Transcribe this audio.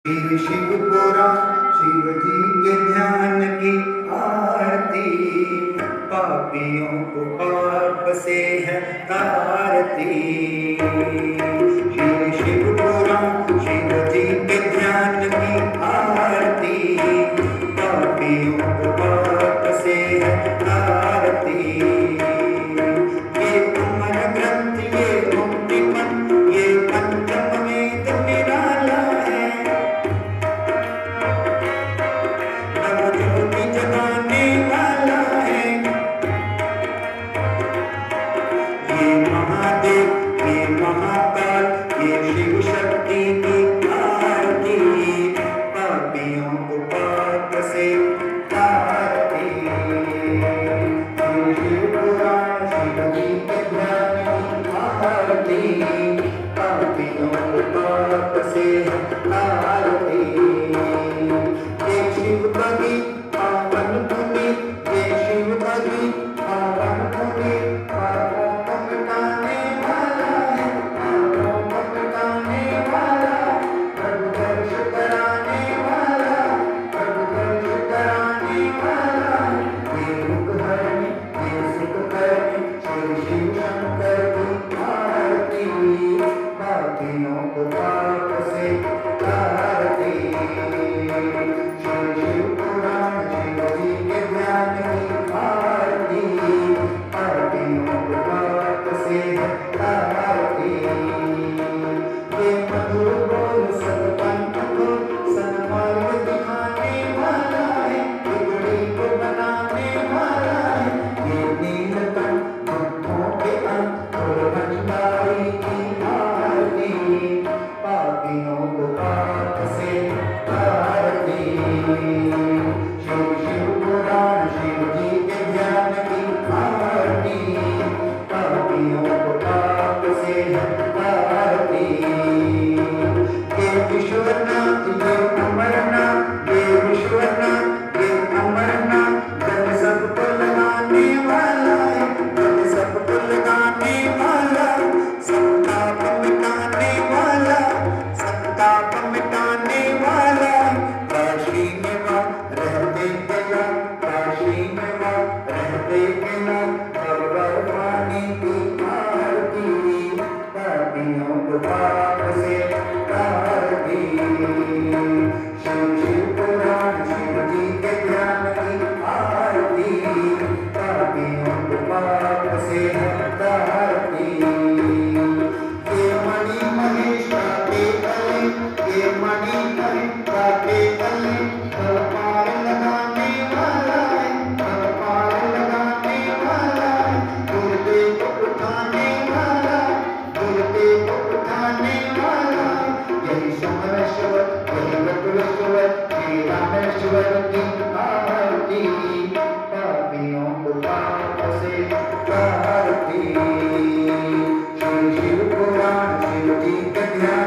शिव शिव पुरा शिव जी के ध्यान की आरती, पापियों को पाप से है तारती। शिव शिव पुरा शिव जी के ध्यान की आरती, पापियों को पाप से है तारती। ये अमर ग्रंथ ये मुक्ति पंथ ये पंचम वेद निराला है, नवज्योति जगाने वाला है। ये महादेव ये महाकाल ये शिव शक्ति की आरती, पापियों को पाप से तारती। शिव शिव पुराण शिव जी के ध्यान की आरती, पापियों को पाप से तारती। ये शिव भगी पावन भूमि ये शिव भगी पावन भूमि, पापों को मिटाने वाला है, पापों को मिटाने वाला, प्रभु दर्श कराने वाला, प्रभु दर्श कराने वाला। ये दुख हरने ये सुख करने शिव शिव शंकर की आरती, पापियों को पाप से तारती। शिव शिव पुराण शिव जी के ध्यान की आरती, पापियों को पाप से तारती। ये मधुर बोल सतपंथ को सन्मार्ग दिखाने वाला है, बिगड़ी को बनाने वाला है। ये नीलकंठ दुखों के अंत और भंडारी की आरती, पापियों को पाप से तारती। शिव शिव पुराण शिव जी के ध्यान की आरती, पापियों को पाप से तारती। ये विश्वनाथ ये अमरनाथ ये विश्वनाथ ये अमरनाथ, गल सबको लगाने वाला है, गल सबको लगाने वाला, संताप मिटाने वाला, संताप मिटाने वाला। काशी में वहाँ रहते गया काशी में वहाँ रहते गया, भगवानी की आरती, पापियों को पाप से तारती। शिव शिव पुराण शिव जी के ध्यान की आरती, पापियों को पाप से तारती। ये मणि महेश काटे गले ये मणि महेश काटे गले, सब पार लगाने वाला है, सब पार लगाने वाला है। गुर्दे को उठाने वाला गुर्दे को उठाने वाला, यही सोमेश्वर यही बटुलेश्वर श्री रामेश्वर की आरती, पापियों को